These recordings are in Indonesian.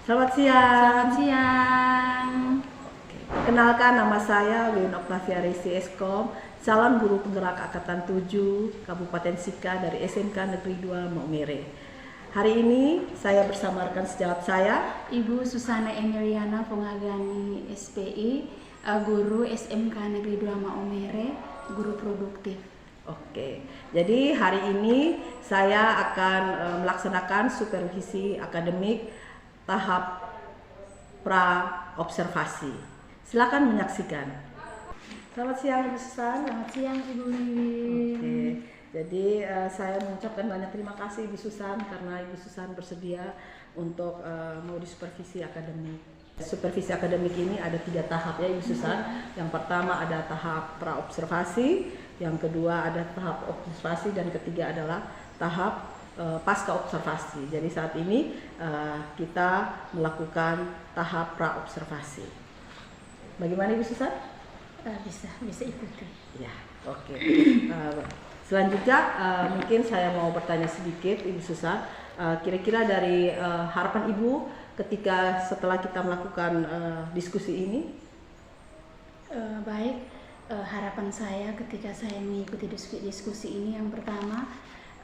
Selamat siang. Selamat siang. Perkenalkan, nama saya Wiwin Octavia Resi Eskom, calon guru penggerak Angkatan 7 Kabupaten Sika dari SMK Negeri 2 Maumere. Hari ini saya bersama rekan sejawat saya, Ibu Susana Emiliana Pongagani SPI, guru SMK Negeri 2 Maumere, guru produktif. Oke, jadi hari ini saya akan melaksanakan supervisi akademik tahap pra observasi. Silakan menyaksikan. Selamat siang Ibu Susan. Selamat siang Ibu Wiwin. Oke, jadi saya mengucapkan banyak terima kasih Ibu Susan karena Ibu Susan bersedia untuk mau disupervisi akademik. Supervisi akademik ini ada 3 tahap ya Ibu Susan. Yang pertama ada tahap pra observasi, yang kedua ada tahap observasi, dan ketiga adalah tahap pasca observasi. Jadi saat ini kita melakukan tahap pra observasi. Bagaimana Ibu Susan? Bisa ikuti. Ya, oke. Selanjutnya mungkin saya mau bertanya sedikit Ibu Susan. Kira-kira dari harapan Ibu ketika setelah kita melakukan diskusi ini? Baik, harapan saya ketika saya mengikuti diskusi ini, yang pertama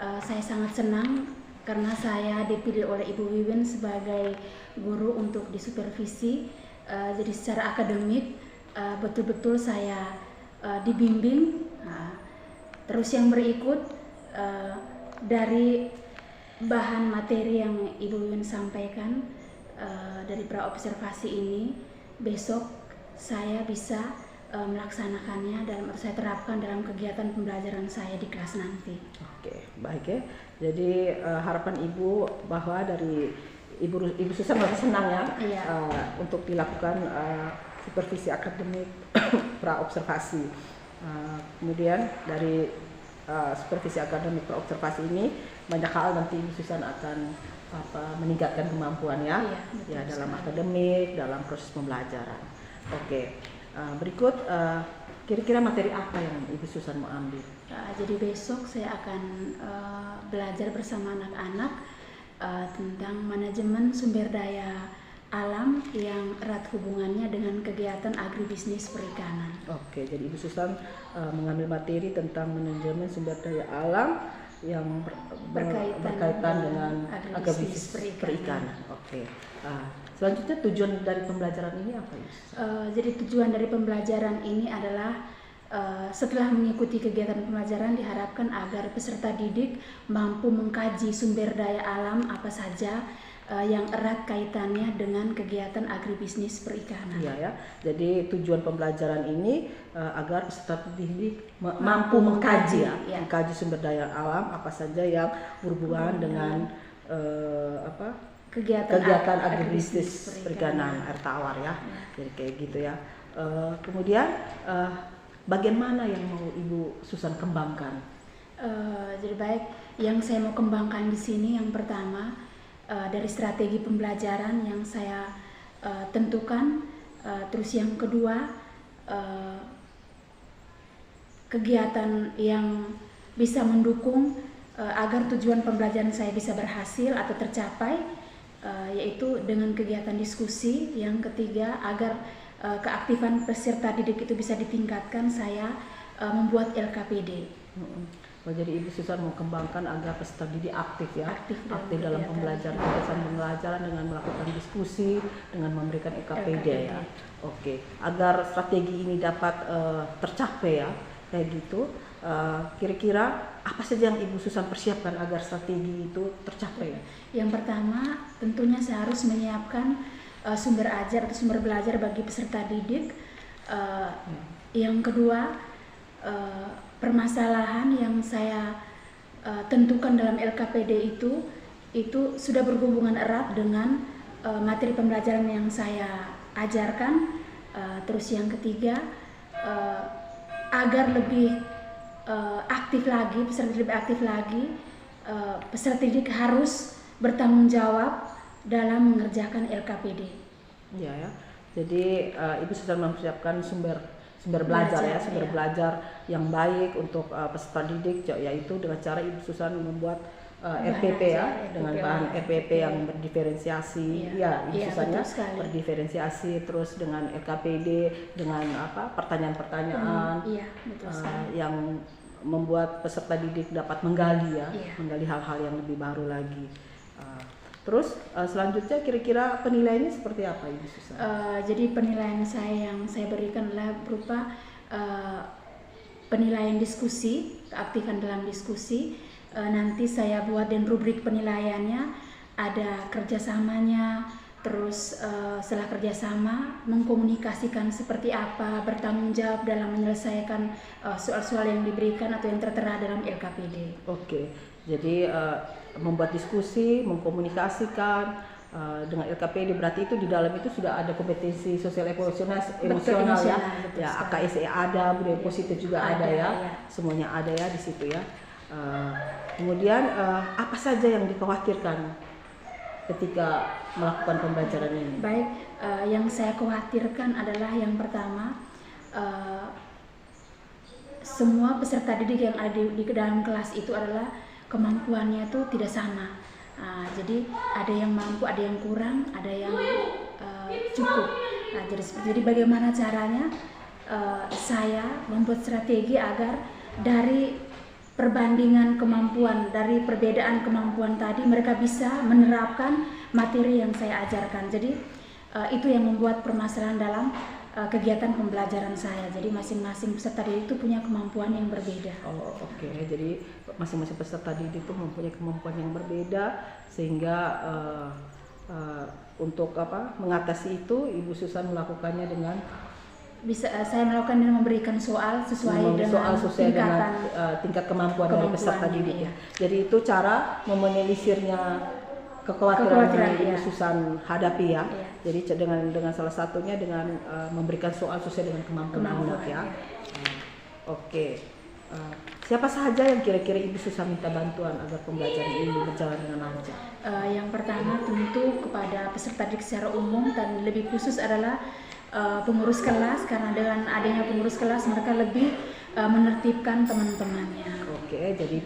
saya sangat senang karena saya dipilih oleh Ibu Wiwin sebagai guru untuk disupervisi. Jadi secara akademik betul-betul saya dibimbing. Terus yang berikut dari bahan materi yang Ibu Wiwin sampaikan dari pra observasi ini, besok saya bisa melaksanakannya dan saya terapkan dalam kegiatan pembelajaran saya di kelas nanti. Oke, baik ya. Jadi harapan Ibu bahwa dari Ibu Susan masih senang ya, Iya. untuk dilakukan supervisi akademik pra observasi. Kemudian dari supervisi akademik pra observasi ini banyak hal nanti Ibu Susan akan meningkatkan kemampuan ya, Iya, dalam sekali. akademik, dalam proses pembelajaran. Oke. Berikut kira-kira materi apa yang Ibu Susan mau ambil? Jadi besok saya akan belajar bersama anak-anak tentang manajemen sumber daya alam yang erat hubungannya dengan kegiatan agribisnis perikanan. Oke, jadi Ibu Susan mengambil materi tentang manajemen sumber daya alam yang berkaitan dengan agribisnis perikanan. Oke. Selanjutnya tujuan dari pembelajaran ini apa, Ibu? Jadi tujuan dari pembelajaran ini adalah setelah mengikuti kegiatan pembelajaran diharapkan agar peserta didik mampu mengkaji sumber daya alam apa saja yang erat kaitannya dengan kegiatan agribisnis perikanan. Iya ya. Jadi tujuan pembelajaran ini agar peserta didik mampu mengkaji ya, mengkaji sumber daya alam apa saja yang berhubungan dengan kegiatan agribisnis perikanan air tawar ya. Jadi kayak gitu ya. Kemudian bagian mana yang mau Ibu Susan kembangkan? Jadi baik, yang saya mau kembangkan di sini yang pertama dari strategi pembelajaran yang saya tentukan, terus yang kedua kegiatan yang bisa mendukung agar tujuan pembelajaran saya bisa berhasil atau tercapai, yaitu dengan kegiatan diskusi. Yang ketiga, agar keaktifan peserta didik itu bisa ditingkatkan, saya membuat LKPD. Jadi Ibu Susan mau kembangkan agar peserta didik aktif ya, aktif dalam kegiatan pembelajaran dengan melakukan diskusi, dengan memberikan LKPD ya. Oke, agar strategi ini dapat tercapai ya, kayak gitu. Kira-kira apa saja yang Ibu Susan persiapkan agar strategi itu tercapai? Yang pertama, tentunya saya harus menyiapkan sumber ajar atau sumber belajar bagi peserta didik. Yang kedua, permasalahan yang saya tentukan dalam LKPD itu sudah berhubungan erat dengan materi pembelajaran yang saya ajarkan. Terus yang ketiga, agar lebih aktif lagi, peserta didik harus bertanggung jawab dalam mengerjakan LKPD. Iya ya. Jadi Ibu sudah mempersiapkan sumber belajar ya, sumber belajar yang baik untuk peserta didik, yaitu dengan cara Ibu Susan membuat RPP ya, RPP, dengan bahan RPP yang berdiferensiasi, ya Iya, Susannya betul sekali. berdiferensiasi, terus dengan LKPD, dengan apa pertanyaan-pertanyaan Iya, betul sekali. yang membuat peserta didik dapat menggali ya, Iya. menggali hal-hal yang lebih baru lagi. Terus selanjutnya kira-kira penilaiannya seperti apa Ibu Susan? Jadi penilaian saya yang saya berikan adalah berupa penilaian diskusi, keaktifan dalam diskusi. Nanti saya buat dan rubrik penilaiannya, ada kerjasamanya, terus setelah kerjasama mengkomunikasikan seperti apa, bertanggung jawab dalam menyelesaikan soal-soal yang diberikan atau yang tertera dalam LKPD. Oke, jadi membuat diskusi, mengkomunikasikan dengan LKPD, berarti itu di dalam itu sudah ada kompetensi sosial emosional ya, ya AKSE ada, budaya positif juga ada ya, semuanya ada ya di situ ya. Kemudian apa saja yang dikhawatirkan ketika melakukan pembelajaran ini? Baik, yang saya khawatirkan adalah yang pertama, semua peserta didik yang ada di dalam kelas itu adalah kemampuannya itu tidak sama. Jadi ada yang mampu, ada yang kurang, ada yang cukup. Jadi bagaimana caranya saya membuat strategi agar dari perbandingan kemampuan, dari perbedaan kemampuan tadi mereka bisa menerapkan materi yang saya ajarkan. Jadi itu yang membuat permasalahan dalam kegiatan pembelajaran saya. Jadi masing-masing peserta didik itu punya kemampuan yang berbeda. Oh, oke. Jadi masing-masing peserta didik itu mempunyai kemampuan yang berbeda, sehingga untuk mengatasi itu Ibu Susan melakukannya dengan saya melakukan dengan memberikan soal sesuai dengan tingkat kemampuan dari peserta didik. Iya. Jadi itu cara meminimalisirnya kekhawatiran yang Ibu Susan hadapi ya. Iya. Jadi dengan salah satunya dengan memberikan soal sesuai dengan kemampuan anak ya. Oke. Siapa saja yang kira-kira Ibu Susan minta bantuan agar pembelajaran ini berjalan dengan lancar? Yang pertama tentu kepada peserta didik secara umum dan lebih khusus adalah pengurus kelas, karena dengan adanya pengurus kelas mereka lebih menertibkan teman-temannya. Oke, jadi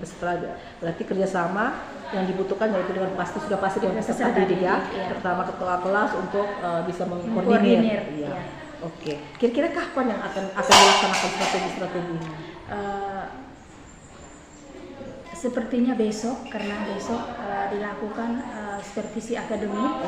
berarti kerjasama yang dibutuhkan yaitu dengan sudah pasti dengan peserta didik ya, terutama ketua kelas untuk bisa mengkoordinir. Iya. Oke, kira-kira kapan yang akan dilaksanakan strategi-strategi ini? Sepertinya besok, karena besok dilakukan supervisi akademik.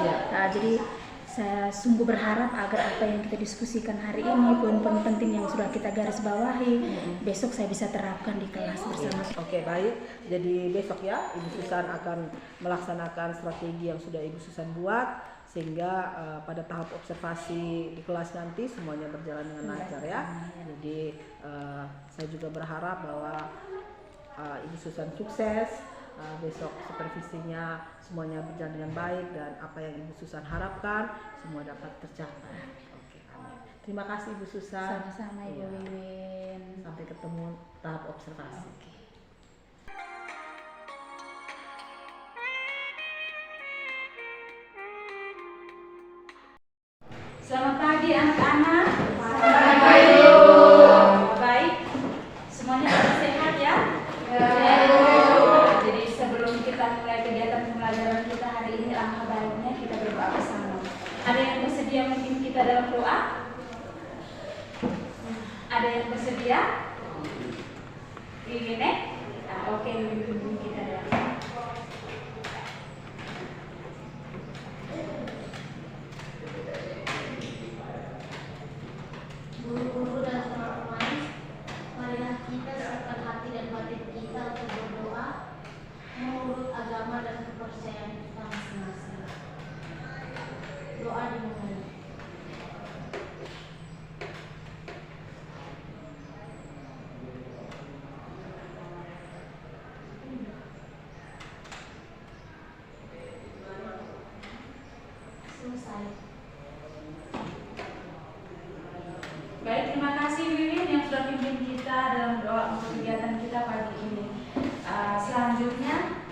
Jadi saya sungguh berharap agar apa yang kita diskusikan hari ini, poin-poin penting yang sudah kita garis bawahi, besok saya bisa terapkan di kelas bersama. Oke, baik. Jadi besok ya Ibu Susan akan melaksanakan strategi yang sudah Ibu Susan buat, sehingga pada tahap observasi di kelas nanti semuanya berjalan dengan lancar ya. Jadi saya juga berharap bahwa Ibu Susan sukses. Besok supervisinya semuanya berjalan dengan baik dan apa yang Ibu Susan harapkan semua dapat tercapai. Oke, amin. Terima kasih Ibu Susan. Sama-sama Ibu Wiwin. Sampai ketemu tahap observasi. Selamat pagi anak-anak. Selamat pagi. Baik, semuanya sehat ya? Jadi sebelum kita mulai kegiatan pembelajaran kita hari ini, alangkah baiknya kita berdoa bersama. Ada yang bersedia memimpin kita dalam doa? Ada yang bersedia? Wiwin oke, Wiwin kita ya. Guru-guru dan teman-teman, marilah kita siapkan hati dan batin kita untuk berdoa menurut agama dan kepercayaan kita masing-masing. Doa dimulai. Selesai. Baik, terima kasih Wiwin yang sudah pimpin kita dalam doa untuk kegiatan kita pagi ini. Selanjutnya,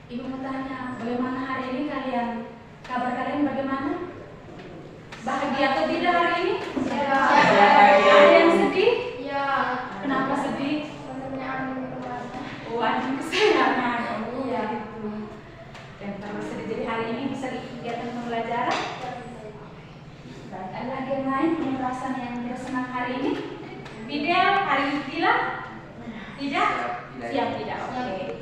Ibu mau tanya, bagaimana hari ini kalian? Kabar kalian bagaimana? Bahagia atau tidak hari ini? Ya. Ada yang sedih? Ya. Kenapa sedih? Sebenarnya angin kemarin. Oh, anjing kesayangan. Oh, iya gitu. perasaan yang tidak senang hari ini? Fidel, hari ini tidak? Tidak? Siap tidak? Oke.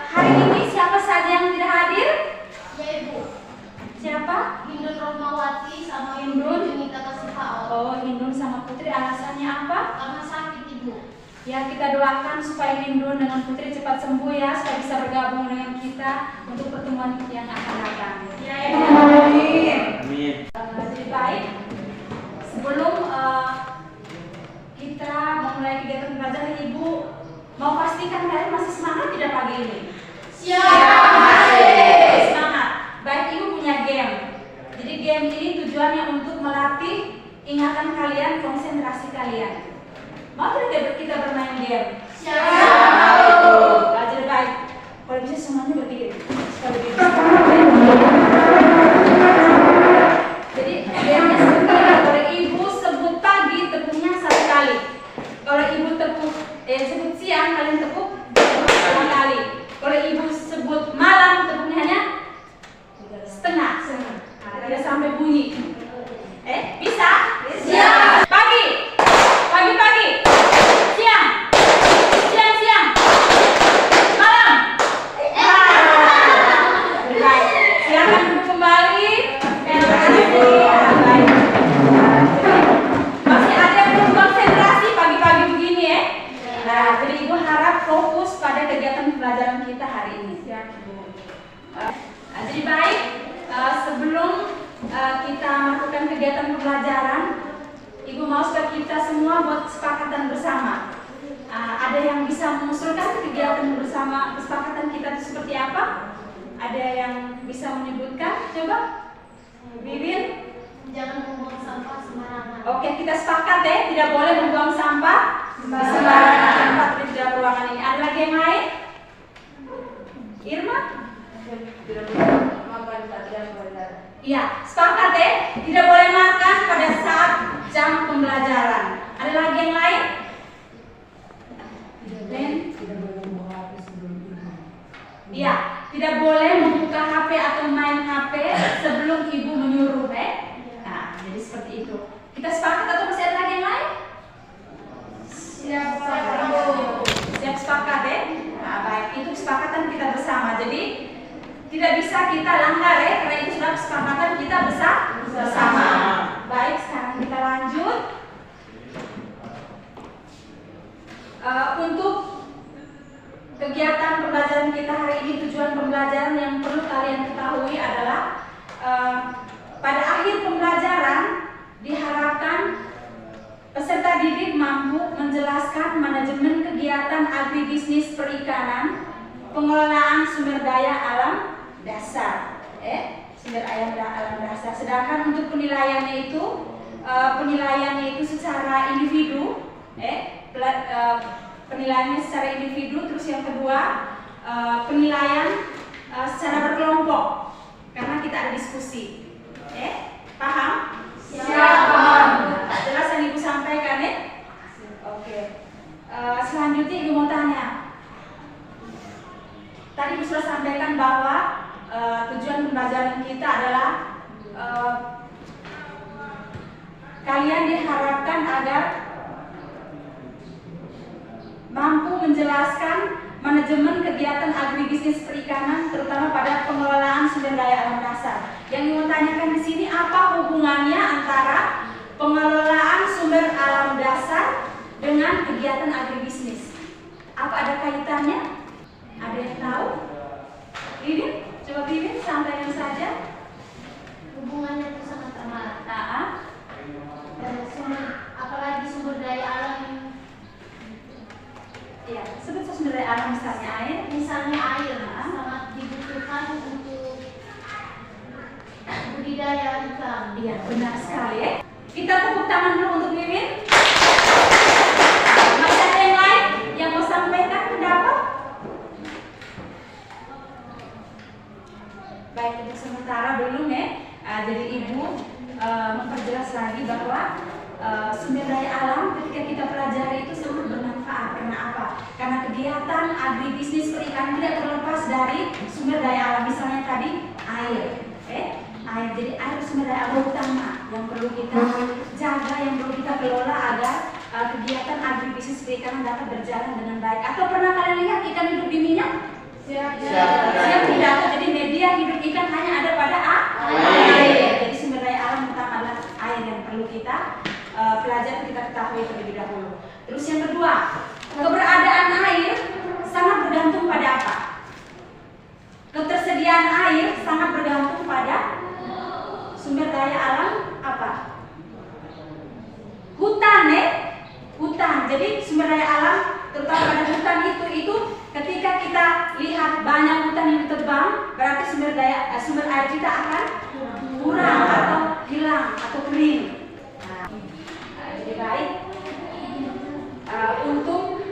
Hari ini siapa saja yang tidak hadir? Ya Ibu. Siapa? Hindun Romawati sama Hindun. Junita Kasifao. Oh, Hindun sama Putri. Alasannya apa? Karena sakit Ibu. Ya, kita doakan supaya Hindun dengan Putri cepat sembuh ya, supaya bisa bergabung dengan kita untuk pertemuan yang akan datang. Ya, Amin. jadi baik. Sebelum kita memulai kegiatan pembelajaran, Ibu mau pastikan kalian masih semangat tidak pagi ini? Siap. Semangat. Baik, Ibu punya game. Jadi game ini tujuannya untuk melatih ingatan kalian, konsentrasi kalian. Mau tidak kita bermain game? Siap. Jadi baik. Kalau bisa semuanya berdiri. Supaya lebih bisa. Jadi gamenya seperti ini. Kalau Ibu sebut pagi, tepuknya 1 kali. Kalau Ibu sebut siang, kalian tepuk 2 kali. Kalau Ibu sebut malam, tepuknya hanya setengah. Nah, tidak sampai bunyi. Bisa? Siap. Pagi. Pagi. Siang. Siang. Malam. Baik. Silakan duduk kembali. Baik. Masih ada yang belum konsentrasi pagi-pagi begini ya? Nah, jadi Ibu harap fokus pada kegiatan pembelajaran kita hari ini. Jadi baik, sebelum kita melakukan kegiatan pembelajaran, Ibu mau supaya kita semua buat kesepakatan bersama. Ada yang bisa mengusulkan kegiatan bersama, kesepakatan kita itu seperti apa? Ada yang bisa menyebutkan? Coba, Bibin. Jangan membuang sampah sembarangan. Oke, kita sepakat ya, tidak boleh membuang sampah sembarangan tempat di dalam ruangan ini. Ada lagi yang lain? Irma? Iya, sepakat ya, tidak boleh makan pada saat jam pembelajaran. Ada lagi yang lain? Iya, tidak boleh membuka HP atau main HP sebelum Ibu menyuruh Nah, jadi seperti itu. Kita sepakat atau masih ada lagi yang lain? Siap sepakat ya? Nah, baik, itu kesepakatan kita bersama. Jadi tidak bisa kita langgar ya, karena itu sudah kesepakatan kita bersama. Baik, sekarang kita lanjut. Untuk kegiatan pembelajaran kita hari ini, tujuan pembelajaran yang perlu kalian ketahui adalah pada akhir pembelajaran diharapkan peserta didik mampu menjelaskan manajemen kegiatan agribisnis perikanan, pengelolaan sumber daya alam dasar, sumber daya alam dasar. Sedangkan untuk penilaiannya itu secara individu, penilaiannya secara individu. Terus yang kedua, penilaian secara berkelompok, karena kita ada diskusi. Paham? Siap, paham. Jelas yang Ibu sampaikan ya? Oke. Selanjutnya Ibu mau tanya. Tadi Ibu sudah sampaikan bahwa tujuan pembelajaran kita adalah kalian diharapkan agar mampu menjelaskan manajemen kegiatan agribisnis perikanan, terutama pada pengelolaan sumber daya alam dasar. Yang ingin tanyakan di sini, apa hubungannya antara pengelolaan sumber alam dasar dengan kegiatan agribisnis? Apa ada kaitannya? Ada yang tahu? Bibin, coba Bibin sampaikan saja. Hubungannya itu sangat erat. Apalagi sumber daya alam. Iya, sebut sumber daya alam misalnya air. Misalnya air sangat dibutuhkan untuk budidaya ikan. Iya, benar sekali ya. Kita tepuk tangan dulu untuk Bibin. Masih ada yang lain yang mau sampaikan pendapat? Baik, untuk sementara belum ya. Jadi Ibu memperjelas lagi bahwa sumber daya alam ketika kita pelajari itu sangat bermanfaat. Karena apa? Karena kegiatan agribisnis perikanan tidak terlepas dari sumber daya alam. Misalnya tadi air. air. Jadi air sumber daya alam utama yang perlu kita jaga, yang perlu kita kelola agar kegiatan agribisnis perikanan dapat berjalan dengan baik. Atau pernah kalian lihat ikan hidup di minyak? Siap tidak. Jadi media hidup ikan hanya ada pada air. Jadi sumber daya alam utama adalah air yang perlu kita pelajari, kita ketahui terlebih dahulu. Terus yang kedua, keberadaan air sangat bergantung pada apa? Ketersediaan air sangat bergantung pada sumber daya alam apa? Hutan, hutan. Jadi sumber daya alam terutama pada hutan itu ketika kita lihat banyak hutan yang ditebang, berarti sumber air kita akan kurang atau hilang atau kering. Jadi baik untuk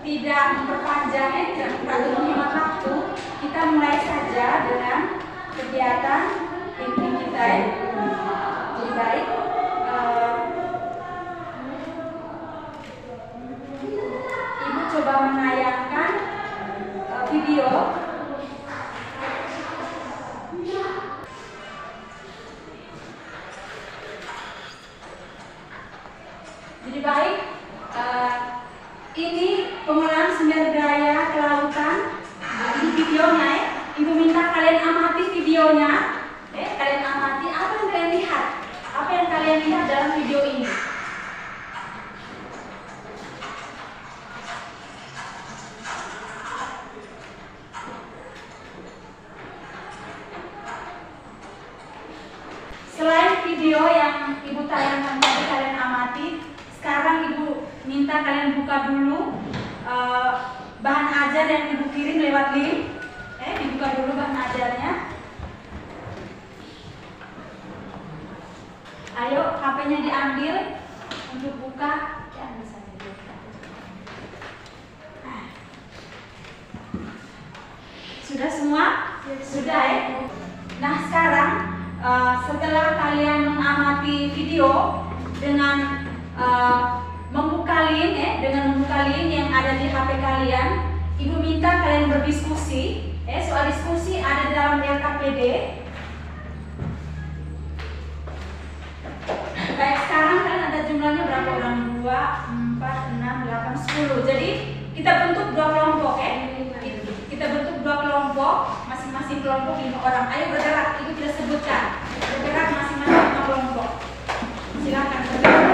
tidak memperpanjang, tidak menghemat waktu, kita mulai saja dengan kegiatan inti kita. Jadi baik, Ibu coba menayangkan video. Jadi baik, ini pengolahan sumber daya kelautan. Ini videonya, Ibu minta kalian amati videonya. Kalian amati apa yang kalian lihat, apa yang kalian lihat dalam video ini. Selain video yang Ibu tayangkan tadi kalian amati, sekarang Ibu minta kalian buka dulu bahan ajar yang Ibu kirim lewat link. Dibuka dulu bahan ajarnya. Ayo, HP-nya diambil untuk buka. Sudah semua? Sudah ya? Nah sekarang setelah kalian mengamati video dengan membuka link, yang ada di HP kalian, Ibu minta kalian berdiskusi. Soal diskusi ada dalam LKPD. Baik, sekarang kalian ada jumlahnya berapa orang? 2, 4, 6, 8, 10. Jadi kita bentuk 2 kelompok Kita bentuk 2 kelompok, masing-masing kelompok 5 orang. Ayo bergerak, Ibu tidak sebutkan. Bergerak masing-masing 5 kelompok. Silakan bergerak.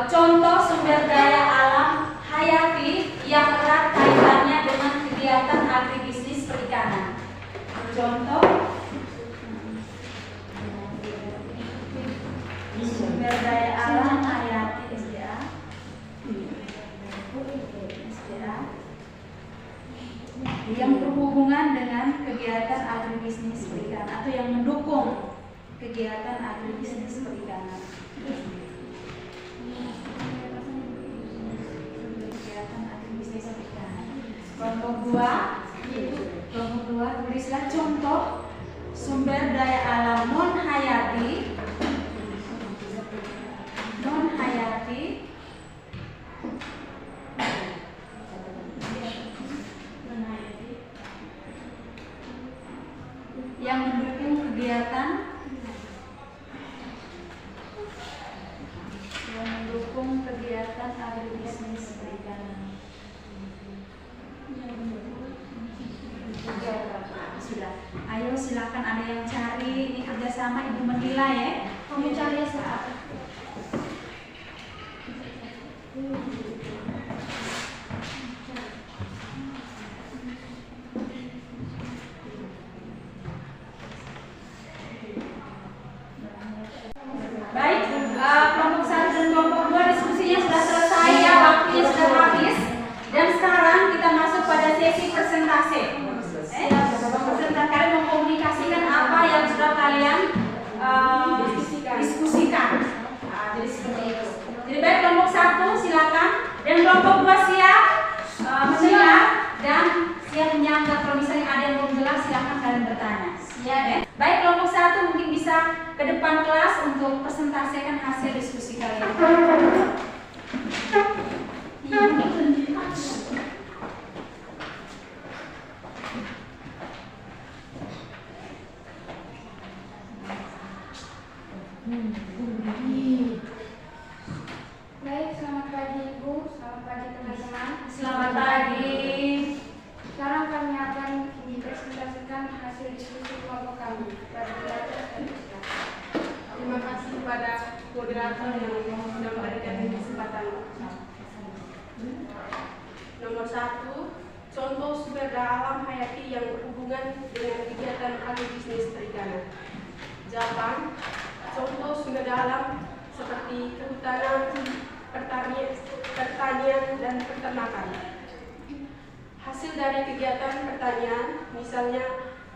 Contoh sumber daya alam hayati yang erat kaitannya dengan kegiatan agribisnis perikanan. Contoh sumber daya alam hayati SDA yang berhubungan dengan kegiatan agribisnis perikanan atau yang mendukung kegiatan agribisnis perikanan. Kelompok 2 tulislah contoh sumber daya alam non hayati yang mendukung kegiatan agribisnis perikanan. Sudah. Ayo silakan, ada yang cari, ini kerjasama, Ibu menilai ya. Kamu cari saat. Baik, kelompok 1 dan kelompok 2 diskusinya sudah selesai ya, waktunya sudah habis. Dan sekarang kita masuk pada sesi presentasi. Presentasi kalian diskusikan. Jadi seperti itu. Jadi baik, kelompok 1 silakan, dan kelompok 2 siap mendengar dan siap menyanggah. Kalau misalnya ada yang belum jelas silakan kalian bertanya. Ya, baik, kelompok 1 mungkin bisa ke depan kelas untuk presentasikan hasil diskusi kalian. Baik, selamat pagi Ibu, selamat pagi teman-teman. Selamat pagi. Sekarang kami akan mempresentasikan hasil diskusi kelompok kami pada belajar dan belajar. Terima kasih kepada moderator yang sudah memberikan kesempatan. Nomor 1, contoh sumber daya alam hayati yang berhubungan dengan kegiatan agribisnis perikanan. Jawaban, contoh sumber daya alam seperti kehutanan, pertanian, dan peternakan. Hasil dari kegiatan pertanian, misalnya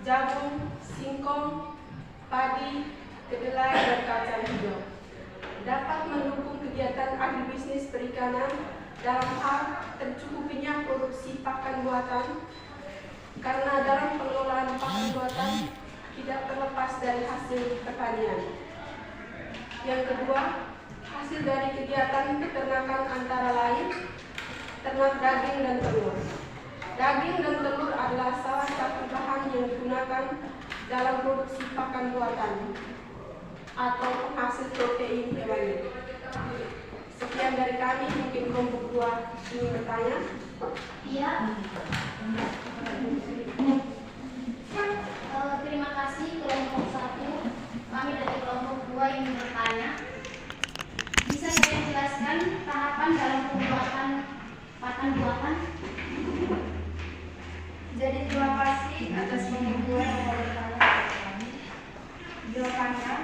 jagung, singkong, padi, kedelai, dan kacang hijau, dapat mendukung kegiatan agribisnis perikanan dalam hal tercukupinya produksi pakan buatan, karena dalam pengelolaan pakan buatan tidak terlepas dari hasil pertanian. Yang kedua, hasil dari kegiatan peternakan antara lain ternak daging dan telur. Daging dan telur adalah salah satu bahan yang digunakan dalam produksi pakan buatan atau penghasil protein hewani. Sekian dari kami, mungkin kelompok 2 ingin bertanya. Iya. Terima kasih kelompok 1. Kami dari kelompok 2 ingin bertanya. Bisa saya jelaskan tahapan dalam pembuatan pakan buatan? Jadi terima kasih atas kelompok 2 yang mau bertanya kepada kami. Jawabannya,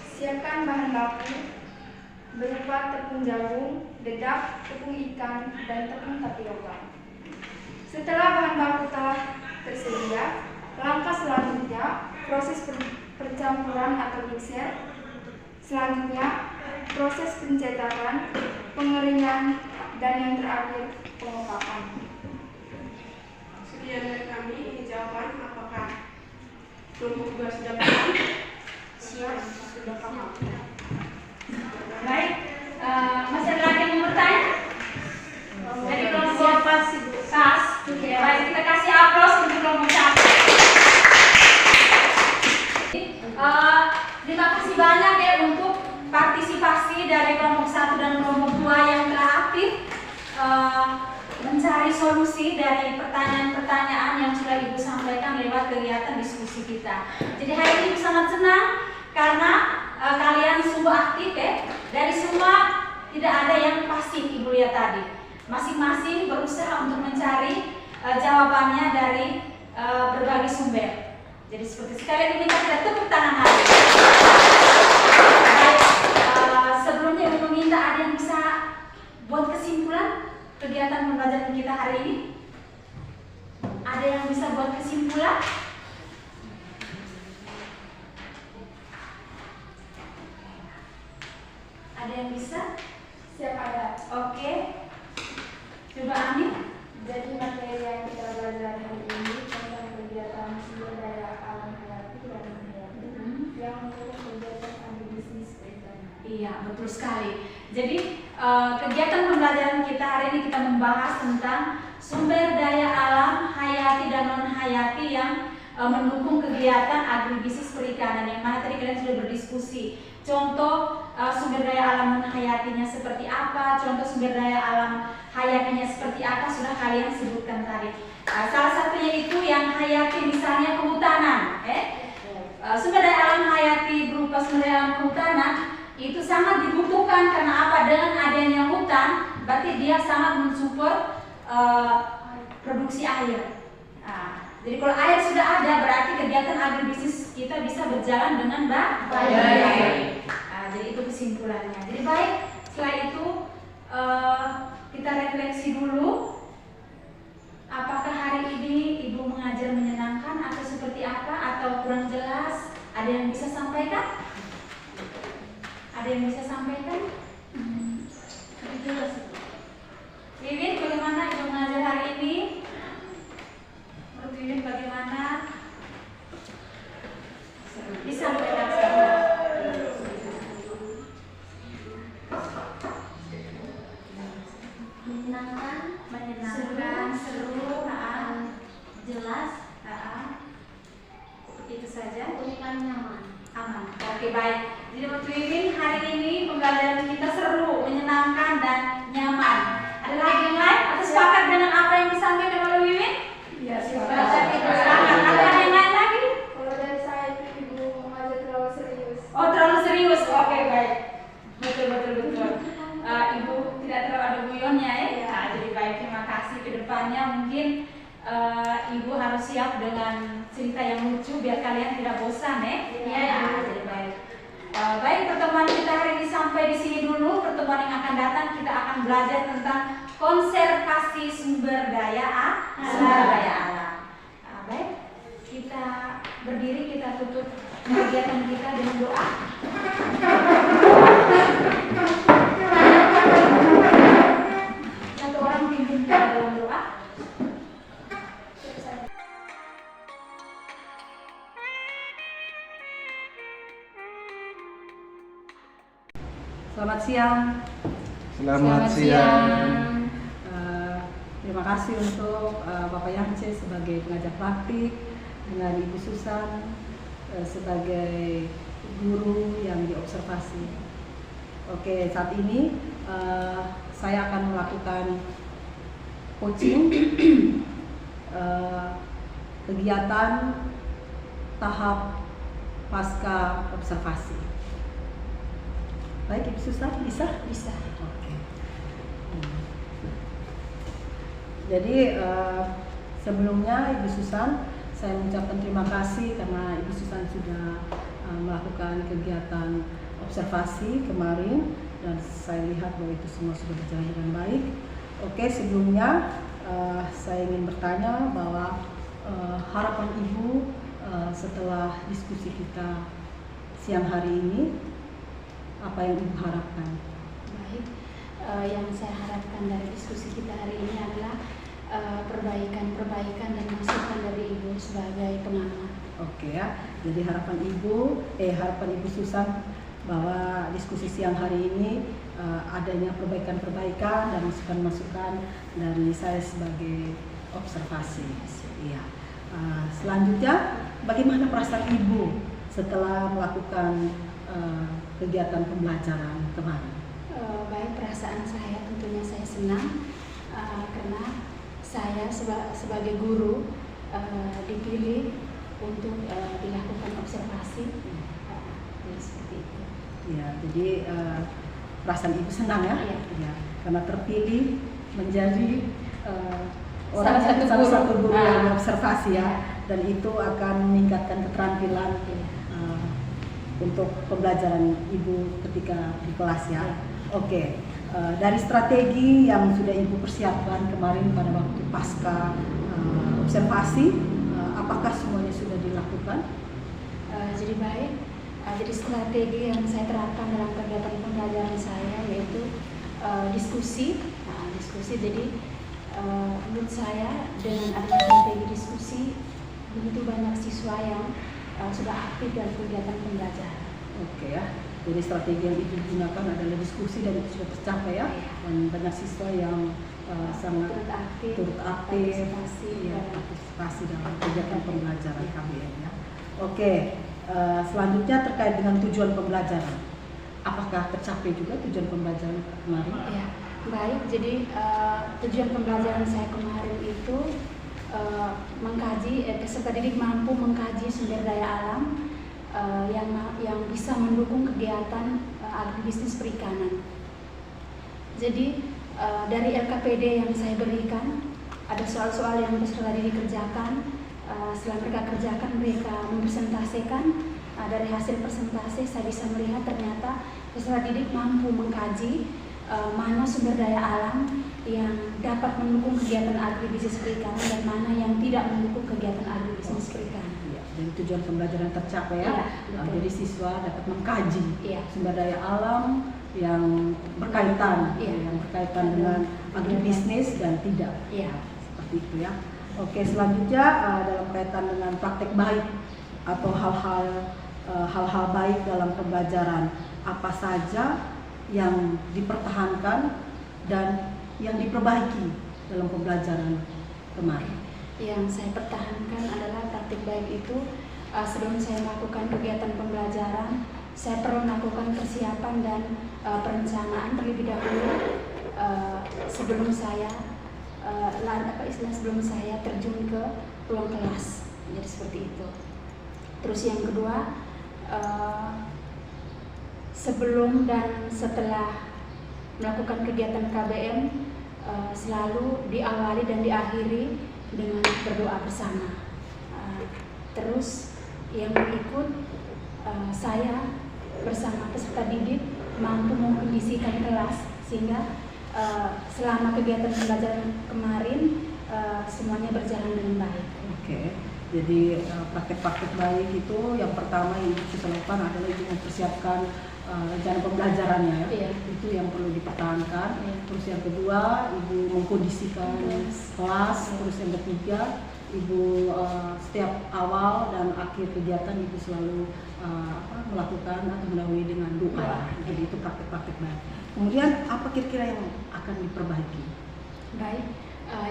siapkan bahan baku berupa tepung jagung, dedak, tepung ikan, dan tepung tapioka. Setelah bahan baku telah tersedia, langkah selanjutnya proses percampuran atau mixer. Selanjutnya proses pencetakan, pengeringan, dan yang terakhir pengepakan. Sekian dari kami, ini jawaban. Apakah kelompok 2 sudah paham? Siap, sudah paham. Baik, masih ada lagi yang mau bertanya? Dari kelompok kas. Ya, baik, kita kasih aplaus untuk kelompok 1. Terima kasih banyak ya untuk partisipasi dari kelompok 1 dan kelompok 2 yang telah aktif mencari solusi dari pertanyaan-pertanyaan yang sudah Ibu sampaikan lewat kegiatan diskusi kita. Jadi hari ini Ibu sangat senang karena kalian sungguh aktif ya. Dari semua tidak ada yang pasif, Ibu lihat tadi. Masing-masing berusaha untuk mencari jawabannya dari berbagai sumber. Jadi seperti sekalian ini kita tepuk tangan lagi. Baik, sebelumnya Ibu meminta ada yang bisa buat kesimpulan kegiatan pembelajaran kita hari ini. Ada yang bisa buat kesimpulan? Ada yang bisa? Siap ada. Oke. Coba Amin. Jadi materi yang kita belajar hari ini tentang kegiatan sumber daya alam hayati dan hayati yang mendukung kegiatan agribisnis perikanan. Iya, betul sekali. Jadi kegiatan pembelajaran kita hari ini kita membahas tentang sumber daya alam hayati dan non hayati yang mendukung kegiatan agribisnis perikanan, yang mana tadi kalian sudah berdiskusi. Contoh sumber daya alam non hayatinya seperti apa, contoh sumber daya alam hayatinya seperti apa sudah kalian sebutkan tadi. Salah satunya itu yang hayati, misalnya kehutanan. Sumber daya alam hayati berupa sumber daya alam kehutanan itu sangat dibutuhkan karena apa? Dengan adanya hutan, berarti dia sangat mensupport produksi air. Jadi kalau air sudah ada, berarti kegiatan agribisnis kita bisa berjalan dengan baik. Jadi itu kesimpulannya. Jadi baik, setelah itu kita refleksi dulu. Apakah hari ini Ibu mengajar menyenangkan atau seperti apa, atau kurang jelas? Ada yang bisa menyenangkan, seru, jelas, itu saja. unikan, nyaman. Aman. Oke, baik. Jadi Mbak Wiwin, hari ini pembelajaran kita seru, menyenangkan dan nyaman. Ada lagi yang lain? Atau sepakat dengan apa yang disampaikan oleh Wiwin? Ya, Sepakat. Ada yang lain lagi? Kalau dari saya itu ibu mengajar terlalu serius. Oh, terlalu serius. Oke, baik. Betul. Ibu tidak terlalu ada guyonnya ya. Nah, jadi baik, terima kasih. Kedepannya mungkin ibu harus siap dengan cerita yang lucu biar kalian tidak bosan ya. Iya. Jadi baik. Baik, pertemuan kita hari ini sampai di sini dulu. Pertemuan yang akan datang kita akan belajar tentang konservasi sumber daya alam. Baik, kita berdiri, kita tutup kegiatan kita dengan doa. Satu orang pimpin kita dalam doa. Selamat siang. Selamat siang. Terima kasih untuk Bapak Yance sebagai pengajar praktik, dengan Ibu Susan sebagai guru yang diobservasi. Oke, saat ini saya akan melakukan coaching kegiatan tahap pasca observasi. Baik, Ibu Susan, bisa? Bisa. Oke. Jadi sebelumnya Ibu Susan, saya mengucapkan terima kasih karena Ibu Susan sudah melakukan kegiatan observasi kemarin dan saya lihat bahwa itu semua sudah berjalan dengan baik. Oke, sebelumnya saya ingin bertanya bahwa harapan Ibu setelah diskusi kita siang hari ini, apa yang Ibu harapkan? Baik, yang saya harapkan dari diskusi kita hari ini adalah perbaikan dan masukan dari Ibu sebagai pengamat. Oke ya, jadi harapan Ibu Susan bahwa diskusi siang hari ini adanya perbaikan dan masukan-masukan dari saya sebagai observasi. Iya. Selanjutnya, bagaimana perasaan Ibu setelah melakukan kegiatan pembelajaran kemarin? Baik, perasaan saya tentunya saya senang karena saya sebagai guru dipilih untuk dilakukan observasi. Jadi seperti itu. Ya, jadi perasaan Ibu senang ya? Iya. Ya, karena terpilih menjadi Salah satu guru. yang observasi ya, dan itu akan meningkatkan keterampilan untuk pembelajaran Ibu ketika di kelas ya. Oke, dari strategi yang sudah Ibu persiapkan kemarin pada waktu pasca observasi, apakah semuanya sudah dilakukan? Jadi baik, jadi strategi yang saya terapkan dalam kegiatan pembelajaran saya yaitu diskusi. Jadi menurut saya dengan adanya strategi diskusi begitu banyak siswa yang sudah aktif dalam kegiatan pembelajaran. Oke ya, jadi strategi yang Ibu gunakan adalah diskusi dan itu sudah tercapai ya, dan banyak siswa yang sangat turut aktif partisipasi dalam kegiatan pembelajaran KBM ya. Oke, selanjutnya terkait dengan tujuan pembelajaran, apakah tercapai juga tujuan pembelajaran kemarin? Ya, baik. Jadi tujuan pembelajaran saya kemarin itu mengkaji, peserta didik mampu mengkaji sumber daya alam yang bisa mendukung kegiatan agribisnis perikanan. Jadi dari LKPD yang saya berikan ada soal-soal yang peserta didik kerjakan. Setelah mereka kerjakan, mereka mempresentasikan. Dari hasil presentasi saya bisa melihat ternyata peserta didik mampu mengkaji mana sumber daya alam yang dapat mendukung kegiatan agribisnis perikanan dan mana yang tidak mendukung kegiatan agribisnis perikanan. Ya, jadi tujuan pembelajaran tercapai ya. Jadi siswa dapat mengkaji sumber daya alam yang berkaitan, dengan agribisnis dan tidak. Seperti itu ya. Oke, selanjutnya dalam kaitan dengan praktek baik atau hal-hal baik dalam pembelajaran, apa saja yang dipertahankan dan yang diperbaiki dalam pembelajaran kemarin? Yang saya pertahankan adalah praktik baik itu sebelum saya melakukan kegiatan pembelajaran, saya perlu melakukan persiapan dan perencanaan terlebih dahulu sebelum saya sebelum saya terjun ke ruang kelas. Jadi seperti itu. Terus yang kedua, sebelum dan setelah melakukan kegiatan KBM selalu diawali dan diakhiri dengan berdoa bersama. Terus yang berikut, saya bersama peserta didik mampu mengkondisikan kelas sehingga selama kegiatan pembelajaran kemarin semuanya berjalan dengan baik. Oke. Jadi praktek-praktek baik itu yang pertama yang kita lakukan adalah itu mempersiapkan rencana pembelajarannya ya. Iya. Itu yang perlu dipertahankan. Iya. Terus yang kedua, Ibu mengkondisikan kelas. Terus yang ketiga, Ibu setiap awal dan akhir kegiatan Ibu selalu melakukan atau mendahului dengan doa. Jadi itu praktek-praktek baik. Kemudian apa kira-kira yang akan diperbaiki? Baik,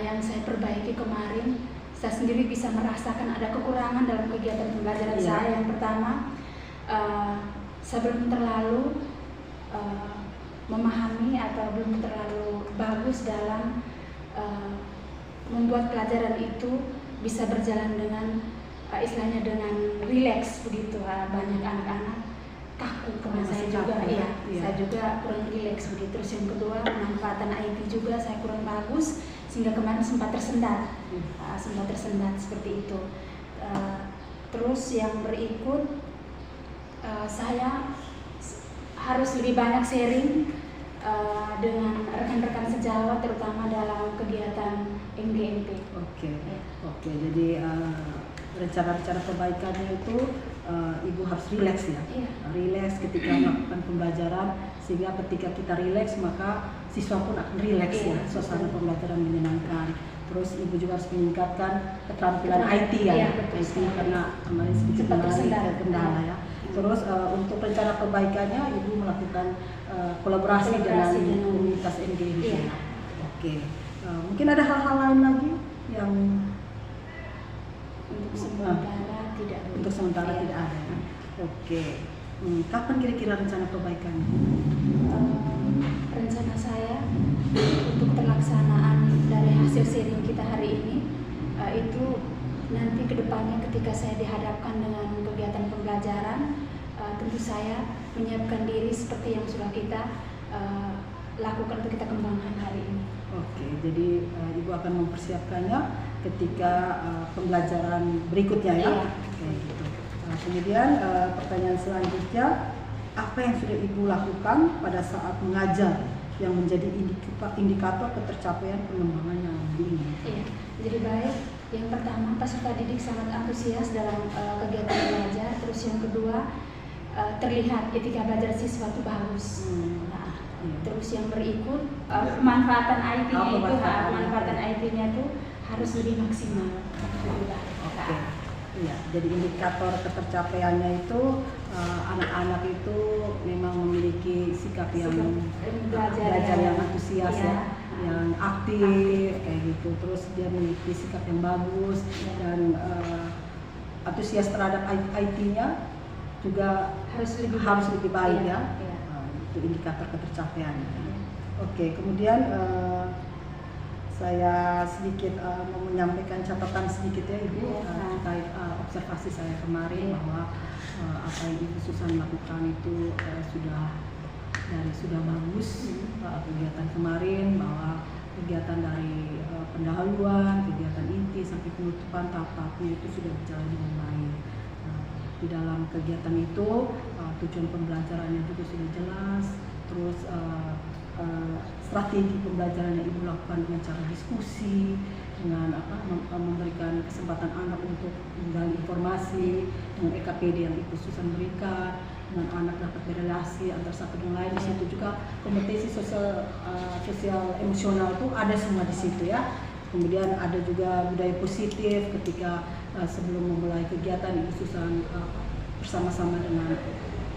yang saya perbaiki kemarin, saya sendiri bisa merasakan ada kekurangan dalam kegiatan pembelajaran saya. Yang pertama, saya belum terlalu memahami atau belum terlalu bagus dalam membuat pelajaran itu bisa berjalan dengan istilahnya dengan rileks begitu. Banyak anak-anak kaku karena saya juga saya juga kurang rileks begitu. Terus yang kedua, pemanfaatan IT juga saya kurang bagus sehingga kemarin sempat tersendat seperti itu. Terus yang berikut, saya harus lebih banyak sharing dengan rekan-rekan sejawat terutama dalam kegiatan MGMP. Oke. Jadi rencana-rencana perbaikannya itu Ibu harus rileks ya. Rileks ketika melakukan pembelajaran sehingga ketika kita rileks maka siswa pun akan rileks ya. Suasana pembelajaran menyenangkan. Terus Ibu juga harus meningkatkan keterampilan IT ya. IT karena kemarin sedikit kendala ya. Terus untuk rencana perbaikannya Ibu melakukan kolaborasi dengan komunitas MGMP. Oke. Mungkin ada hal-hal lain lagi yang untuk sementara tidak ada. Oke. Kapan kira-kira rencana perbaikannya? Rencana saya untuk pelaksanaan dari hasil sharing kita hari ini itu nanti kedepannya ketika saya dihadapkan dengan kegiatan pembelajaran, tentu saya menyiapkan diri seperti yang sudah kita lakukan untuk kita kembangkan hari ini. Oke, jadi Ibu akan mempersiapkannya ketika pembelajaran berikutnya ya. Kayak gitu. Kemudian pertanyaan selanjutnya, apa yang sudah Ibu lakukan pada saat mengajar yang menjadi indikator ketercapaian pengembangan yang diinginkan? Jadi baik. Yang pertama, peserta didik sangat antusias dalam kegiatan belajar. Terus yang kedua, terlihat ketika belajar siswa itu bagus. Terus yang berikut, pemanfaatan pemanfaatan IT-nya itu harus lebih maksimal. Oke. Iya, jadi indikator ketercapaiannya itu anak-anak itu memang memiliki sikap yang belajar yang antusias ya, yang aktif kayak gitu. Terus dia memiliki sikap yang bagus dan antusias terhadap IT-nya juga harus lebih baik ya. Itu indikator ketercapaiannya. Oke, kemudian saya sedikit mau menyampaikan catatan sedikit ya Ibu terkait observasi saya kemarin bahwa apa yang Ibu Susan lakukan itu sudah bagus. Kegiatan kemarin bahwa kegiatan dari pendahuluan, kegiatan inti sampai penutupan tahap-tahapnya itu sudah berjalan dengan baik. Di dalam kegiatan itu tujuan pembelajarannya juga sudah jelas. Terus strategi pembelajaran yang Ibu lakukan dengan cara diskusi, dengan memberikan kesempatan anak untuk menggali informasi, dengan EKPD yang Ibu Susan berikan, dengan anak dapat berelasi antar satu dengan lain. Di situ juga kompetensi sosial emosional itu ada semua di situ ya. Kemudian ada juga budaya positif ketika sebelum memulai kegiatan Ibu Susan bersama-sama dengan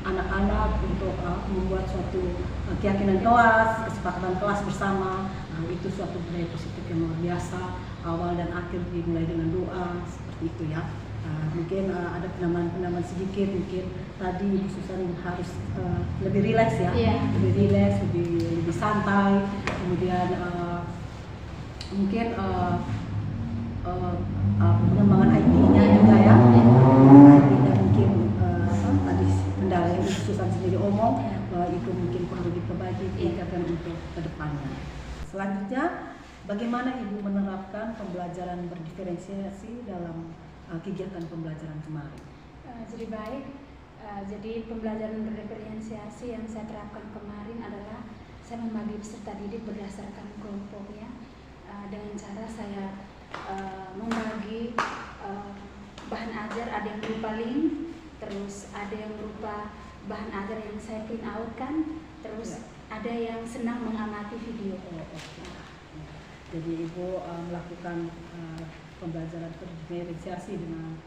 anak-anak untuk membuat suatu keyakinan kelas, kesepakatan kelas bersama. Itu suatu budaya positif yang luar biasa. Awal dan akhir dimulai dengan doa, seperti itu ya. Mungkin ada penambahan sedikit, mungkin tadi Ibu Susan harus lebih rileks ya, lebih rileks, lebih santai. Kemudian mungkin pengembangan IT-nya juga ya, IT-nya mungkin tadi kendala yang Ibu Susan sendiri omong, itu mungkin perlu diperbaiki, tingkatkan untuk kedepannya. Selanjutnya, bagaimana Ibu menerapkan pembelajaran berdiferensiasi dalam kegiatan pembelajaran kemarin? Jadi baik, jadi pembelajaran berdiferensiasi yang saya terapkan kemarin adalah saya membagi peserta didik berdasarkan kelompoknya, dengan cara saya membagi bahan ajar, ada yang berupa link, terus ada yang berupa bahan ajar yang saya print out kan, terus ada yang senang mengamati video. Jadi Ibu melakukan pembelajaran berdiferensiasi dengan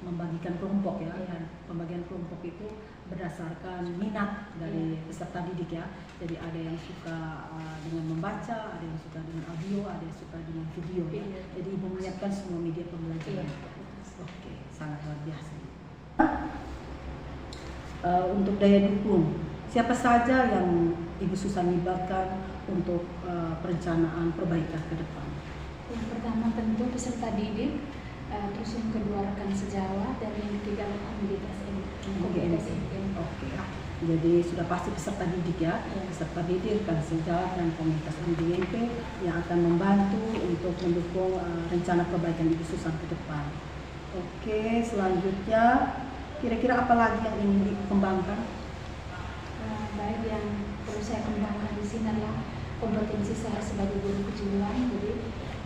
membagikan kelompok ya. Pembagian kelompok itu berdasarkan minat dari peserta didik ya. Jadi ada yang suka dengan membaca, ada yang suka dengan audio, ada yang suka dengan video ya. Jadi Ibu menyiapkan semua media pembelajaran. Oke, sangat luar biasa. Untuk daya dukung, siapa saja yang Ibu Susan libatkan untuk perencanaan perbaikan ke depan? Yang pertama tentu peserta didik, terus yang kedua rekan sejawat, dan yang ketiga komunitas ini. Oke. Jadi sudah pasti peserta didik ya, peserta didik, rekan sejawat dan komunitas MDMP yang akan membantu untuk mendukung rencana perbaikan Ibu Susan ke depan. Oke, selanjutnya kira-kira apa lagi yang ingin dikembangkan? Baik, yang perlu saya kembangkan di sini adalah kompetensi saya sebagai guru kejuruan. Jadi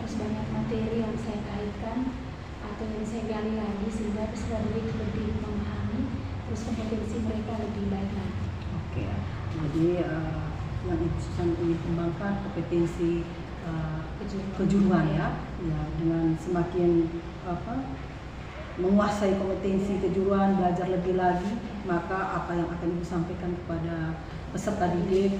harus banyak materi yang saya kaitkan atau yang saya gali lagi sehingga peserta didik lebih memahami, terus kompetensi mereka lebih baik lagi. Oke, jadi yang Ibu Susan ingin kembangkan kompetensi kejuruan ya, dengan semakin menguasai kompetensi kejuruan, belajar lebih lagi, maka apa yang akan Ibu sampaikan kepada peserta didik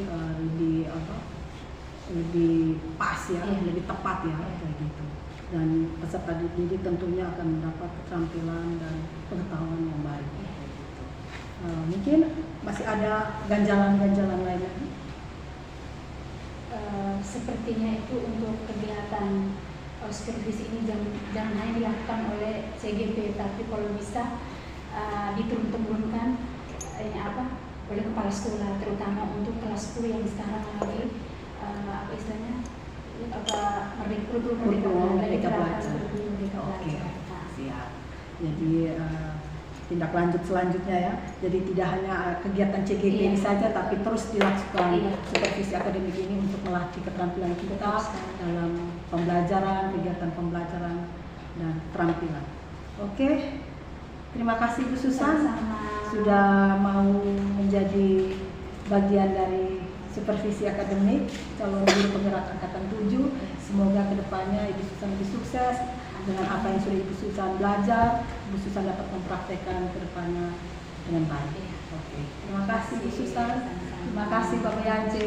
lebih pas ya, lebih tepat ya, kayak gitu. Dan peserta didik tentunya akan mendapat keterampilan dan pengetahuan yang baik. Mungkin masih ada ganjalan-ganjalan lain lagi? Sepertinya itu untuk kegiatan supervisi ini jangan hanya dilakukan oleh CGP, tapi kalau bisa diturun-temurunkan oleh kepala sekolah, terutama untuk kelas 10 yang sekarang lagi merekrut merdeka belajar. Oke, siap. Jadi tindak lanjut selanjutnya ya. Jadi tidak hanya kegiatan CGP ini saja, tapi terus dilakukan supervisi akademik ini untuk melatih keterampilan kita dalam pembelajaran, kegiatan pembelajaran dan keterampilan. Oke, terima kasih Bu Susan sudah mau menjadi bagian dari supervisi akademik calon guru penggerak angkatan 7. Semoga kedepannya Ibu Susan lebih sukses dengan apa yang sudah Ibu Susan belajar. Ibu Susan dapat mempraktekkan kedepannya dengan baik. Oke, terima kasih Bu Susan. Terima kasih Pak Yance.